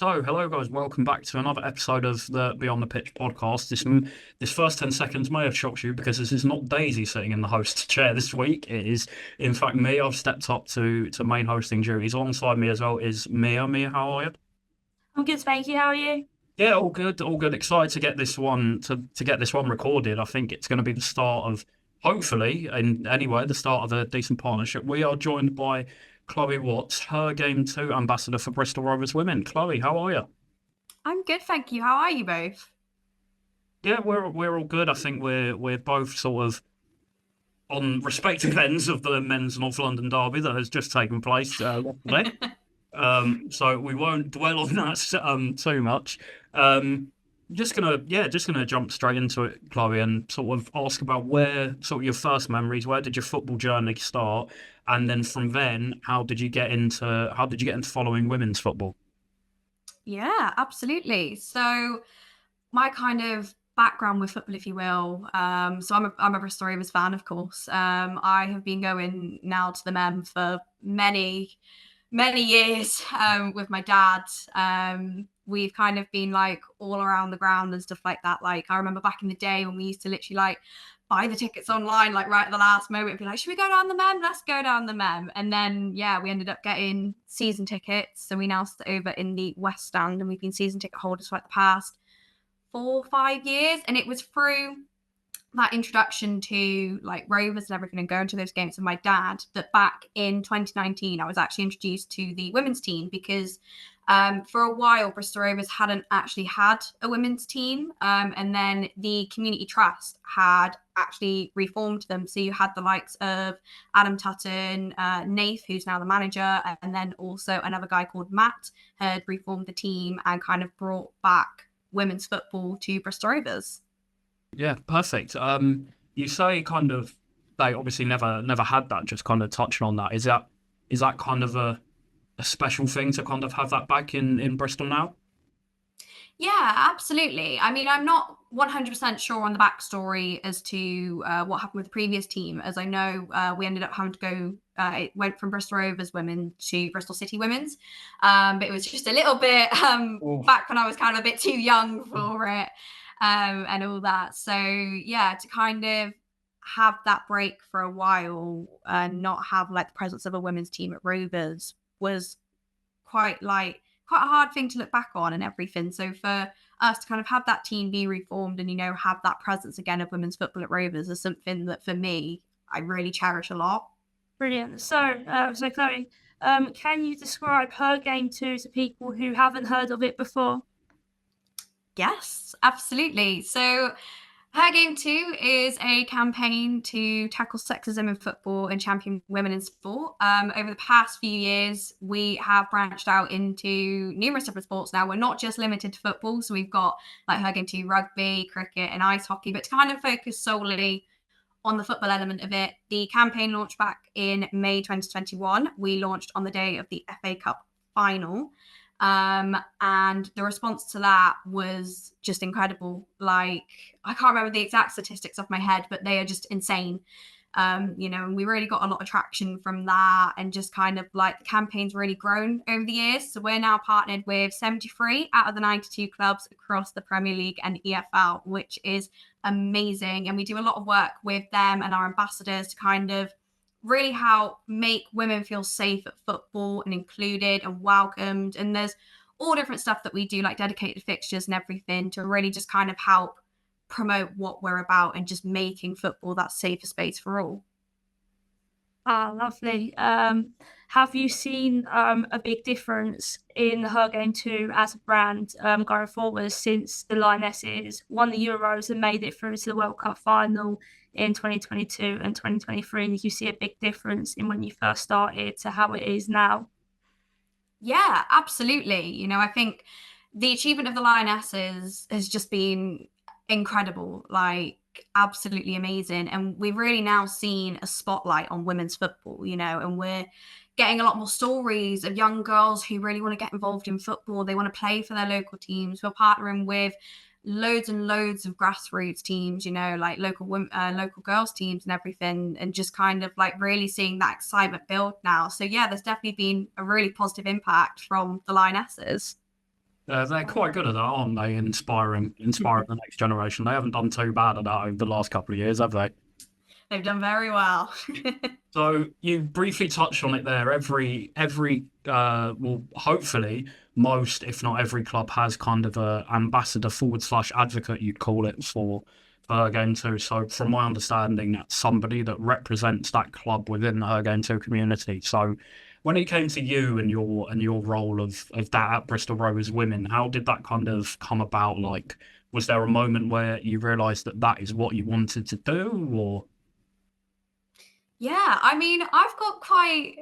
So, hello guys, welcome back to another episode of the Beyond the Pitch podcast. This first 10 seconds may have shocked you because this is not Daisy sitting in the host chair this week. It is, in fact, me. I've stepped up to main hosting duties. Alongside me as well is Mia. Mia, how are you? I'm good, thank you. How are you? Yeah, all good, all good. Excited to get this one to get this one recorded. I think it's going to be the start of, hopefully, in anyway, the start of a decent partnership. We are joined by Chloe Watts, her Game 2 ambassador for Bristol Rovers Women. Chloe, how are you? I'm good, thank you. How are you both? Yeah, we're all good. I think we're both sort of on respective ends of the men's North London derby that has just taken place yesterday. So we won't dwell on that too much. Just gonna jump straight into it, Chloe, and sort of ask about where sort of your first memories, where did your football journey start, and then from then, how did you get into following women's football? Yeah, absolutely. So my kind of background with football, if you will. So I'm a Bristol Rovers fan, of course. I have been going now to the Mem for many years with my dad. We've kind of been like all around the ground and stuff like that. Like I remember back in the day when we used to literally like buy the tickets online, like right at the last moment, and be like, should we go down the Mem? Let's go down the Mem. And then, yeah, we ended up getting season tickets. So we now sit over in the West Stand and we've been season ticket holders for like the past 4 or 5 years. And it was through that introduction to like Rovers and everything and going to those games with my dad that back in 2019 I was actually introduced to the women's team because for a while Bristol Rovers hadn't actually had a women's team, and then the community trust had actually reformed them, so you had the likes of Adam Tutton, Nath, who's now the manager, and then also another guy called Matt had reformed the team and kind of brought back women's football to Bristol Rovers. Yeah, perfect. You say kind of they obviously never had that. Just kind of touching on that. Is that kind of a special thing to kind of have that back in Bristol now? Yeah, absolutely. I mean, I'm not 100% sure on the backstory as to what happened with the previous team, as I know we ended up having to go, it went from Bristol Rovers women to Bristol City women's. But it was just a little bit Oh, back when I was kind of a bit too young for it, and all that. So, yeah, to kind of have that break for a while and not have like the presence of a women's team at Rovers was quite a hard thing to look back on and everything. So for us to kind of have that team be reformed and have that presence again of women's football at Rovers is something that for me I really cherish a lot. Brilliant. So Chloe, can you describe her game two to people who haven't heard of it before? Yes, absolutely. So her Game 2 is a campaign to tackle sexism in football and champion women in sport. Over the past few years, we have branched out into numerous different sports now. We're not just limited to football. So we've got like her Game 2 rugby, cricket, and ice hockey, but to kind of focus solely on the football element of it. The campaign launched back in May 2021. We launched on the day of the FA Cup final. And the response to that was just incredible. Like, I can't remember the exact statistics off my head, but they are just insane. And we really got a lot of traction from that, and just kind of like the campaign's really grown over the years. So we're now partnered with 73 out of the 92 clubs across the Premier League and EFL, which is amazing. And we do a lot of work with them and our ambassadors to kind of really help make women feel safe at football and included and welcomed. And there's all different stuff that we do, like dedicated fixtures and everything, to really just kind of help promote what we're about and just making football that safer space for all. Ah, lovely. Have you seen a big difference in her game two as a brand going forward since the Lionesses won the Euros and made it through to the World Cup final in 2022 and 2023? Did you see a big difference in when you first started to how it is now? Yeah, absolutely. I think the achievement of the Lionesses has just been incredible, like absolutely amazing. And we've really now seen a spotlight on women's football, and we're getting a lot more stories of young girls who really want to get involved in football. They want to play for their local teams. We're partnering with loads and loads of grassroots teams, like local women, local girls teams and everything, and just kind of like really seeing that excitement build now. So yeah, there's definitely been a really positive impact from the Lionesses. They're quite good at that, aren't they? Inspiring the next generation. They haven't done too bad at that over the last couple of years, have they? They've done very well. So you briefly touched on it there. Well, hopefully most, if not every club has kind of a ambassador forward slash advocate, you'd call it, for her game too. So from my understanding, that's somebody that represents that club within the her game too community. So when it came to you and your role of that at Bristol Rovers Women, how did that kind of come about? Like, was there a moment where you realised that that is what you wanted to do, or? Yeah, I mean, I've got quite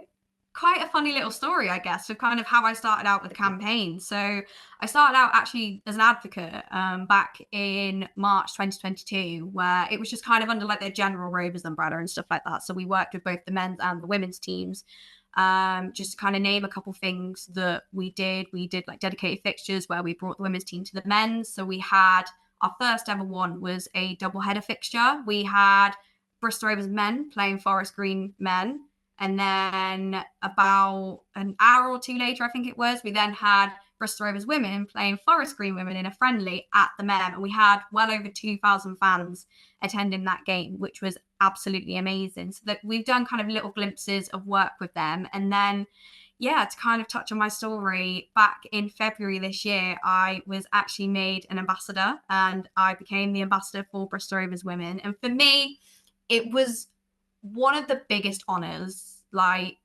a funny little story, I guess, of kind of how I started out with the campaign. So I started out actually as an advocate back in March 2022, where it was just kind of under like the general Rovers umbrella and stuff like that. So we worked with both the men's and the women's teams. Just to kind of name a couple things that we did. We did like dedicated fixtures where we brought the women's team to the men's. So we had our first ever one was a double header fixture. We had Bristol Rovers men playing Forest Green men. And then about an hour or two later, I think it was, we then had Bristol Rovers women playing Forest Green women in a friendly at the Mem. And we had well over 2,000 fans attending that game, which was absolutely amazing. So that we've done kind of little glimpses of work with them. And then, yeah, to kind of touch on my story, back in February this year, I was actually made an ambassador and I became the ambassador for Bristol Rovers women. And for me, it was one of the biggest honors, like,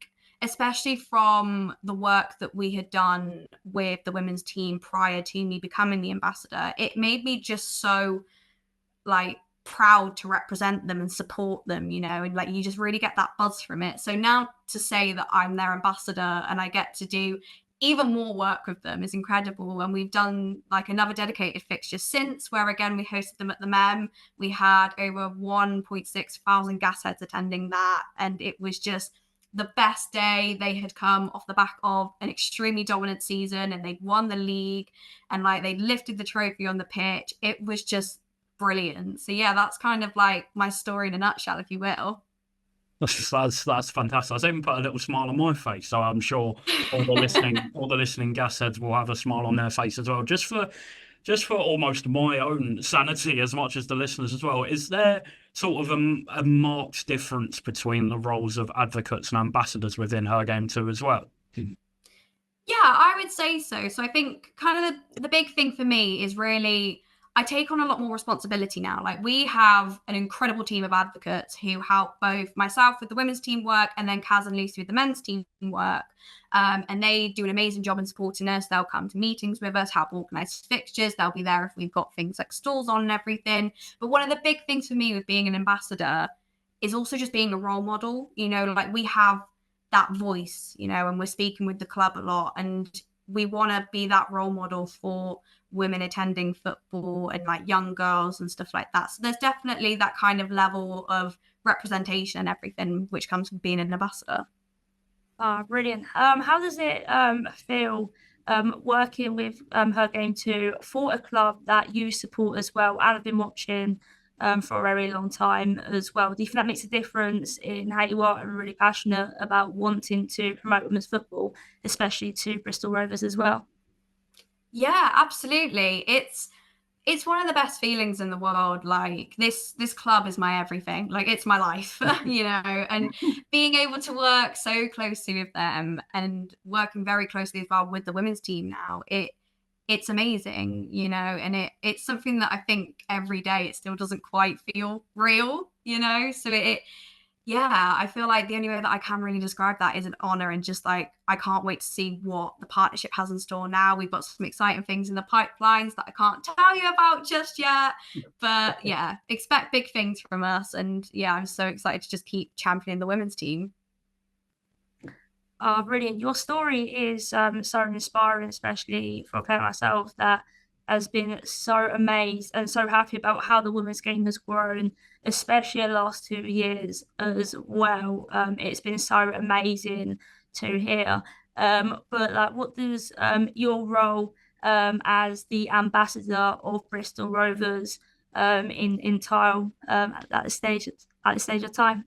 especially from the work that we had done with the women's team prior to me becoming the ambassador. It made me just so, like, proud to represent them and support them, you know, and like you just really get that buzz from it. So now to say that I'm their ambassador and I get to do even more work with them is incredible. And we've done like another dedicated fixture since, where again we hosted them at the Mem. We had over 1.6 thousand gas heads attending that, and it was just the best day. They had come off the back of an extremely dominant season and they'd won the league and like they lifted the trophy on the pitch. It was just brilliant. So yeah, that's kind of like my story in a nutshell, if you will. That's fantastic. That's even put a little smile on my face. So I'm sure all the listening gas heads will have a smile on their face as well. Just for almost my own sanity as much as the listeners as well. Is there sort of a marked difference between the roles of advocates and ambassadors within her game too as well? Yeah, I would say so. So I think kind of the big thing for me is really I take on a lot more responsibility now. Like we have an incredible team of advocates who help both myself with the women's team work and then Kaz and Lucy with the men's team work. And they do an amazing job in supporting us. They'll come to meetings with us, help organise fixtures. They'll be there if we've got things like stalls on and everything. But one of the big things for me with being an ambassador is also just being a role model. You know, like we have that voice, you know, and we're speaking with the club a lot. And we want to be that role model for women attending football and like young girls and stuff like that. So there's definitely that kind of level of representation and everything which comes from being an ambassador. Brilliant. How does it feel working with her game too for a club that you support as well and have been watching for a very long time as well? Do you think that makes a difference in how you are and really passionate about wanting to promote women's football, especially to Bristol Rovers as well? Yeah, absolutely. It's one of the best feelings in the world. Like this club is my everything. Like it's my life, you know, and being able to work so closely with them and working very closely as well with the women's team now, it's amazing, you know, and it's something that I think every day it still doesn't quite feel real, you know. So yeah, I feel like the only way that I can really describe that is an honor and just like I can't wait to see what the partnership has in store now. We've got some exciting things in the pipelines that I can't tell you about just yet. But yeah, expect big things from us. And yeah, I'm so excited to just keep championing the women's team. Brilliant. Your story is so inspiring, especially for a player myself that has been so amazed and so happy about how the women's game has grown, especially in the last 2 years as well. It's been so amazing to hear. But like, what does your role as the ambassador of Bristol Rovers entail at this stage of time?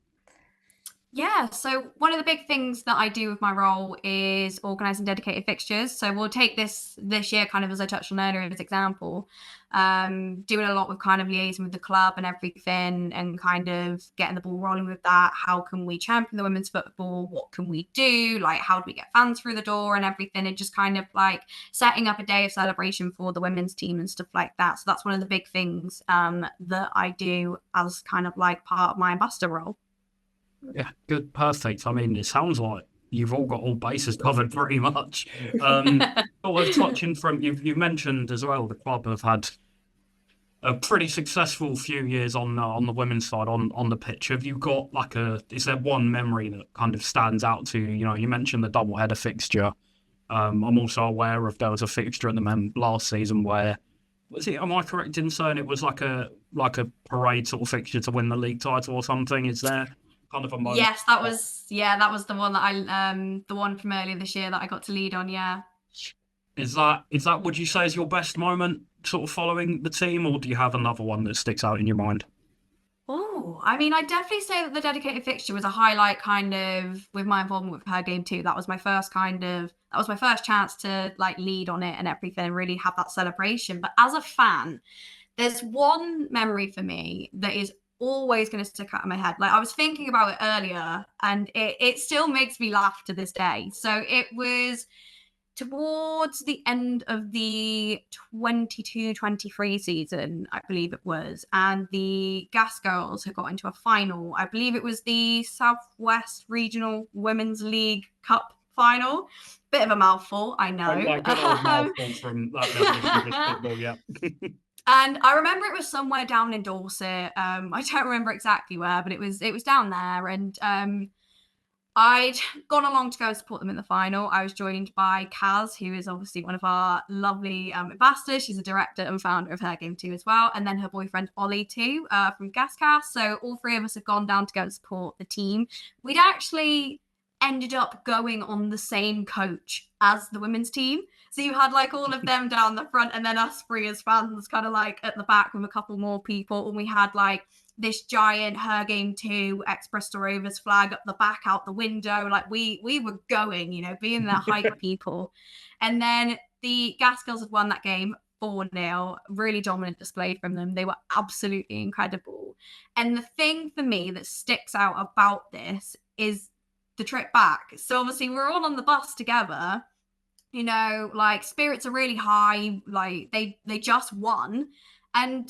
Yeah, so one of the big things that I do with my role is organising dedicated fixtures. So we'll take this year, kind of as I touched on earlier, as example, doing a lot with kind of liaising with the club and everything, and kind of getting the ball rolling with that. How can we champion the women's football? What can we do? Like, how do we get fans through the door and everything? And just kind of like setting up a day of celebration for the women's team and stuff like that. So that's one of the big things that I do as kind of like part of my ambassador role. Yeah, good, perfect. I mean, it sounds like you've all got all bases covered pretty much. Um, sort of touching from you mentioned as well, the club have had a pretty successful few years on the women's side on the pitch. Have you got like is there one memory that kind of stands out to you? You know, you mentioned the double header fixture. I'm also aware of there was a fixture at the men last season where was it? Am I correct in saying it was like a parade sort of fixture to win the league title or something? Is there kind of a moment? Yes, that was the one that the one from earlier this year that I got to lead on, yeah. Is that would you say is your best moment sort of following the team, or do you have another one that sticks out in your mind? Oh, I mean, I'd definitely say that the dedicated fixture was a highlight kind of with my involvement with her game too. That was my first chance to like lead on it and everything and really have that celebration. But as a fan, there's one memory for me that is always going to stick out in my head. Like I was thinking about it earlier and it still makes me laugh to this day. So it was towards the end of the 22-23 season, I believe it was, and the Gas Girls had got into a final. I believe it was the Southwest Regional Women's League Cup final. Bit of a mouthful, I know. Oh my good old mouthful from that level of English football, yeah. And I remember it was somewhere down in Dorset. I don't remember exactly where, but it was down there. And I'd gone along to go and support them in the final. I was joined by Kaz, who is obviously one of our lovely ambassadors. She's a director and founder of Her Game too as well. And then her boyfriend Ollie too from Gascast. So all three of us have gone down to go and support the team. We'd actually ended up going on the same coach as the women's team. So you had like all of them down the front and then us three as fans kind of like at the back with a couple more people. And we had like this giant Her Game 2 ex Bristol Rovers flag up the back out the window. Like we were going, being the hype people. And then the Gas Girls had won that game 4-0. Really dominant display from them. They were absolutely incredible. And the thing for me that sticks out about this is the trip back. So obviously we're all on the bus together. Like spirits are really high. Like they just won. And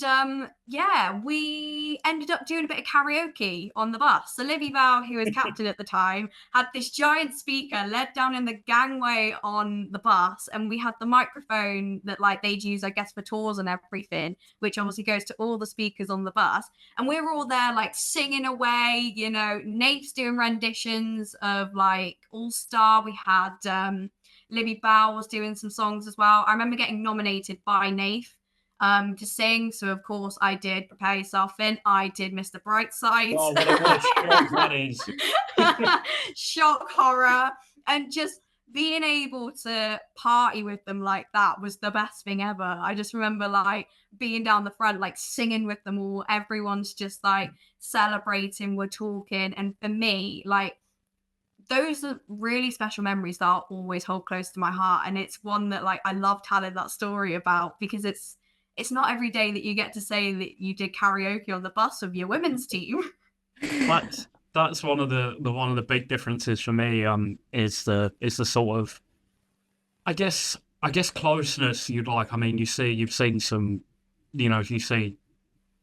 we ended up doing a bit of karaoke on the bus. So Livy Val, who was captain at the time, had this giant speaker led down in the gangway on the bus, and we had the microphone that like they'd use, I guess, for tours and everything, which obviously goes to all the speakers on the bus. And we were all there like singing away, Nate's doing renditions of like All Star. We had Libby Bow was doing some songs as well. I remember getting nominated by Nath to sing. So of course I did Prepare Yourself In. I did Mr. Brightside. Oh, what a shock that is. Shock horror. And just being able to party with them like that was the best thing ever. I just remember like being down the front, like singing with them all. Everyone's just like celebrating, we're talking. And for me, like those are really special memories that I'll always hold close to my heart. And it's one that like I love telling that story about because it's not every day that you get to say that you did karaoke on the bus of your women's team. That's one of the big differences for me. Is the sort of, I guess closeness you'd like. I mean, you've seen some, you see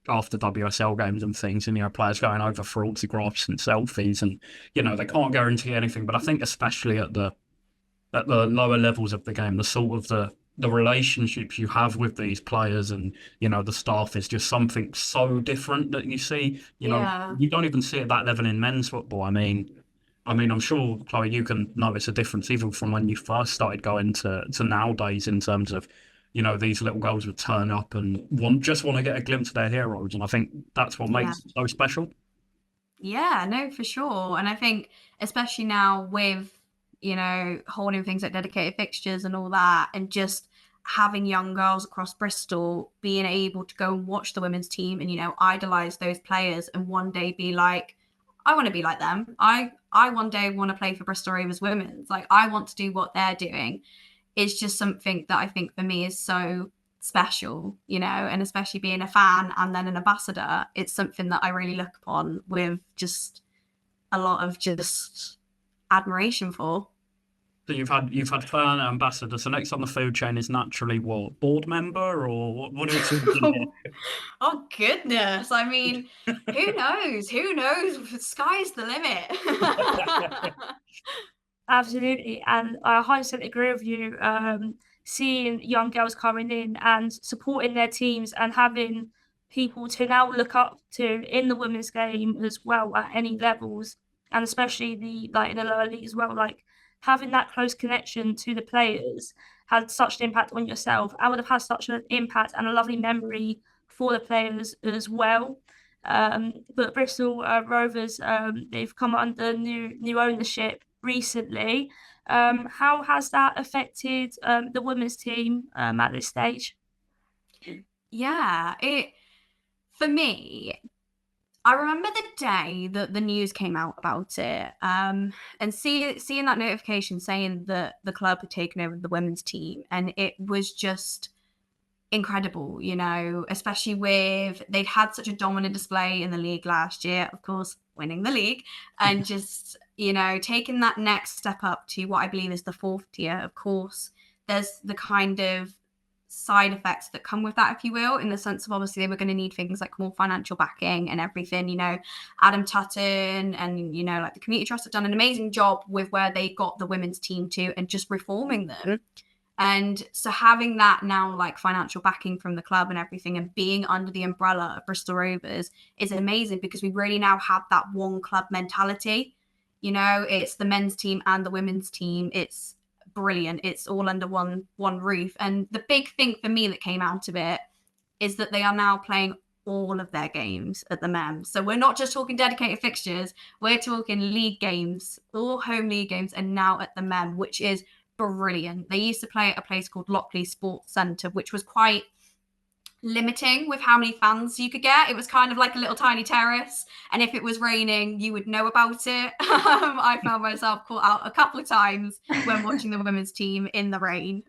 after WSL games and things, and players going over for autographs and selfies, and they can't guarantee anything. But I think especially at the lower levels of the game, the sort of the relationships you have with these players and the staff is just something so different that you see. You don't even see at that level in men's football. I mean, I'm sure, Chloe, you can notice a difference even from when you first started going to nowadays in terms of these little girls would turn up and want to get a glimpse of their heroes, and I think that's what makes it so special. Yeah, no, for sure. And I think especially now with holding things like dedicated fixtures and all that, and just having young girls across Bristol being able to go and watch the women's team and idolize those players and one day be like, I want to be like them. I one day want to play for Bristol Rovers Women's. Like, I want to do what they're doing. It's just something that I think for me is so special, you know, and especially being a fan and then an ambassador, it's something that I really look upon with just a lot of just admiration for. So you've had fan ambassador. So next on the food chain is naturally what, board member, or what are we talking Oh goodness. I mean, who knows? Who knows? Sky's the limit. Absolutely, and I 100% agree with you. Seeing young girls coming in and supporting their teams and having people to now look up to in the women's game as well at any levels, and especially the like in the lower league as well. Like having that close connection to the players had such an impact on yourself. I would have had such an impact and a lovely memory for the players as well. But Bristol Rovers, they've come under new ownership recently. How has that affected the women's team at this stage? Yeah, it for me, I remember the day that the news came out about it, and seeing that notification saying that the club had taken over the women's team, and it was just incredible, you know, especially with they'd had such a dominant display in the league last year, of course, winning the league, and just, you know, taking that next step up to what I believe is the fourth tier. Of course, there's the kind of side effects that come with that, if you will, in the sense of obviously they were going to need things like more financial backing and everything, you know. Adam Tutton and, you know, like the community trust have done an amazing job with where they got the women's team to and just reforming them. And so having that now, like financial backing from the club and everything, and being under the umbrella of Bristol Rovers is amazing, because we really now have that one club mentality. You know, it's the men's team and the women's team. It's brilliant. It's all under one roof. And the big thing for me that came out of it is that they are now playing all of their games at the MEM. So we're not just talking dedicated fixtures. We're talking league games, all home league games, and now at the MEM, which is brilliant. They used to play at a place called Lockley Sports Centre, which was quite limiting with how many fans you could get. It was kind of like a little tiny terrace, and if it was raining, you would know about it. I found myself caught out a couple of times when watching the women's team in the rain.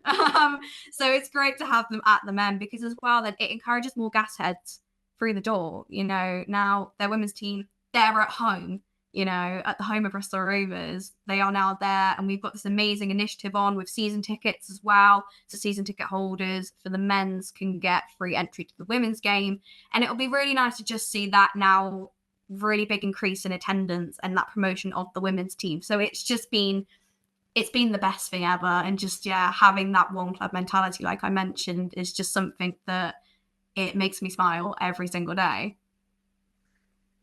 So it's great to have them at the MEM, because as well, then it encourages more gas heads through the door. You know, now their women's team, they're at home, you know, at the home of Bristol Rovers. They are now there, and we've got this amazing initiative on with season tickets as well. So season ticket holders for the men's can get free entry to the women's game, and it'll be really nice to just see that now really big increase in attendance and that promotion of the women's team. So it's been the best thing ever, and just having that one club mentality, like I mentioned, is just something that it makes me smile every single day.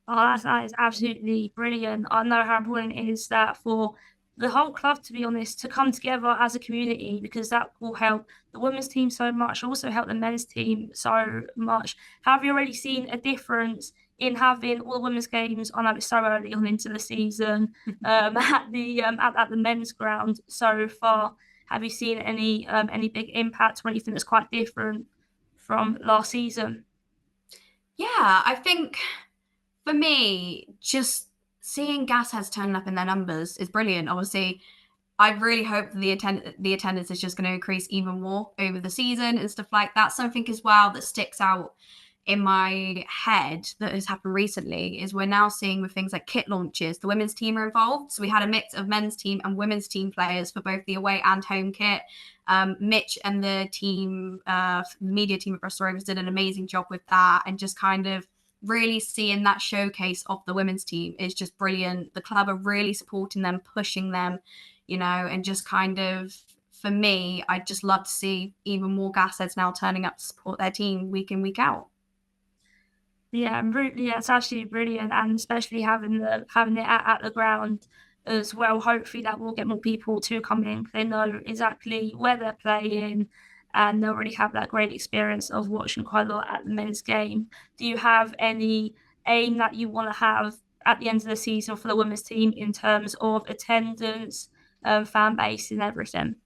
Oh, that is absolutely brilliant. I know how important it is that for the whole club, to be honest, to come together as a community, because that will help the women's team so much, also help the men's team so much. Have you already seen a difference in having all the women's games? I know it's so early on into the season, at the men's ground so far. Have you seen any big impact or anything that's quite different from last season? Yeah, I think for me, just seeing gas heads turning up in their numbers is brilliant. Obviously, I really hope that the attendance is just going to increase even more over the season and stuff like that. Something as well that sticks out in my head that has happened recently is we're now seeing with things like kit launches, the women's team are involved. So we had a mix of men's team and women's team players for both the away and home kit. Mitch and the team, media team at Bristol Rovers did an amazing job with that, and just kind of really seeing that showcase of the women's team is just brilliant. The club are really supporting them, pushing them, you know, and just kind of, for me, I'd just love to see even more gas heads now turning up to support their team week in, week out. Yeah, it's actually brilliant, and especially having it at the ground as well. Hopefully, that will get more people to come in. They know exactly where they're playing, and they'll really have that great experience of watching quite a lot at the men's game. Do you have any aim that you want to have at the end of the season for the women's team in terms of attendance, fan base, and everything?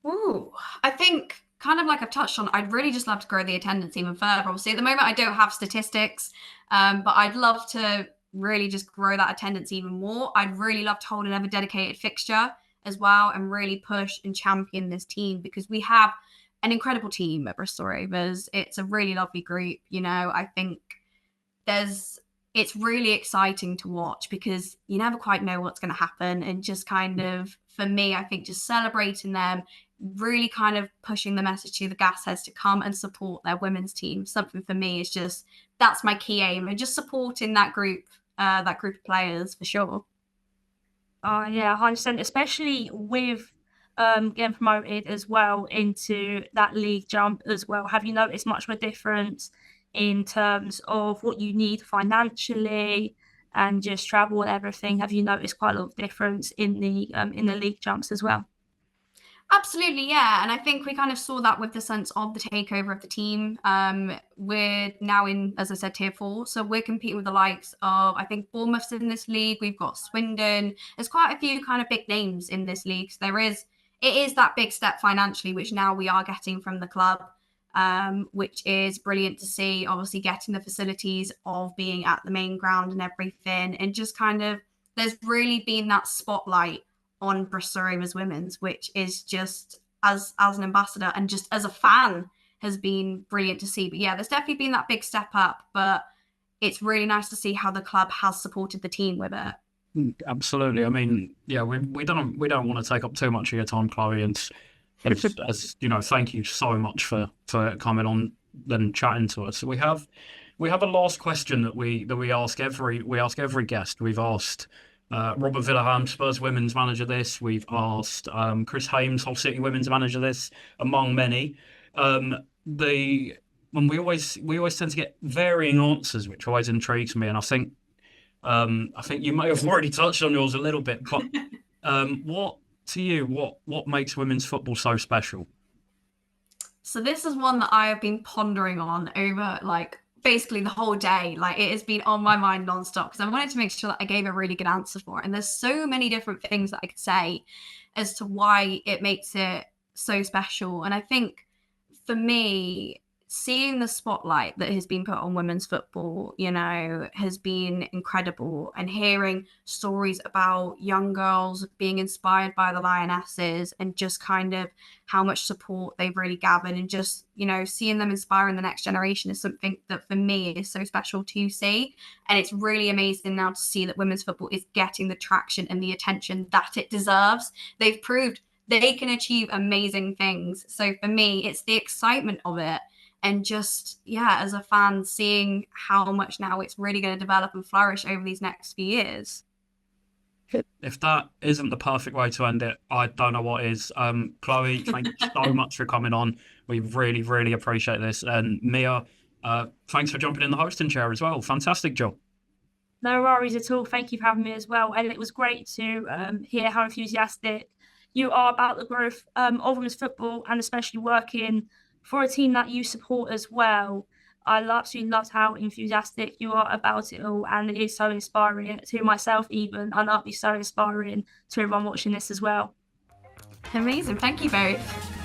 Ooh, I think kind of like I've touched on, I'd really just love to grow the attendance even further. Obviously, at the moment, I don't have statistics, but I'd love to really just grow that attendance even more, I'd really love to hold another dedicated fixture as well and really push and champion this team, because we have an incredible team at Bristol Rovers. It's a really lovely group. I think it's really exciting to watch because you never quite know what's going to happen. And just kind of, for me, I think just celebrating them, really kind of pushing the message to the gas heads to come and support their women's team. Something for me is just, that's my key aim, and just supporting that group of players for sure. Yeah, 100%, especially with getting promoted as well into that league jump as well. Have you noticed much of a difference in terms of what you need financially and just travel and everything? Have you noticed quite a lot of difference in the league jumps as well? Absolutely, yeah. And I think we kind of saw that with the sense of the takeover of the team. We're now in, as I said, tier 4. So we're competing with the likes of, I think, Bournemouth's in this league. We've got Swindon. There's quite a few kind of big names in this league. So it is that big step financially, which now we are getting from the club, which is brilliant to see. Obviously, getting the facilities of being at the main ground and everything. And just kind of, there's really been that spotlight on Bristol Rovers women's, which is just, as an ambassador and just as a fan, has been brilliant to see. But yeah, there's definitely been that big step up, but it's really nice to see how the club has supported the team with it. Absolutely. I mean, yeah, we don't want to take up too much of your time, Chloe, and as you know, thank you so much for coming on and chatting to us. We have a last question that we ask every guest. We've asked Robert Villahan, Spurs women's manager, this. We've asked Chris Hames, Hull City women's manager, this, among many. And we always tend to get varying answers, which always intrigues me. And I think you may have already touched on yours a little bit, but what makes women's football so special? So this is one that I have been pondering on over basically the whole day. It has been on my mind nonstop because I wanted to make sure that I gave a really good answer for it. And there's so many different things that I could say as to why it makes it so special. And I think for me, seeing the spotlight that has been put on women's football, has been incredible. And hearing stories about young girls being inspired by the Lionesses and just kind of how much support they've really gathered, and just, seeing them inspiring the next generation is something that for me is so special to see. And it's really amazing now to see that women's football is getting the traction and the attention that it deserves. They've proved they can achieve amazing things. So for me, it's the excitement of it. And just, as a fan, seeing how much now it's really going to develop and flourish over these next few years. If that isn't the perfect way to end it, I don't know what is. Chloe, thank you so much for coming on. We really, really appreciate this. And Mia, thanks for jumping in the hosting chair as well. Fantastic job. No worries at all. Thank you for having me as well. And it was great to hear how enthusiastic you are about the growth of women's football, and especially working for a team that you support as well. I absolutely loved how enthusiastic you are about it all, and it is so inspiring to myself even, and that'll be so inspiring to everyone watching this as well. Amazing. Thank you both.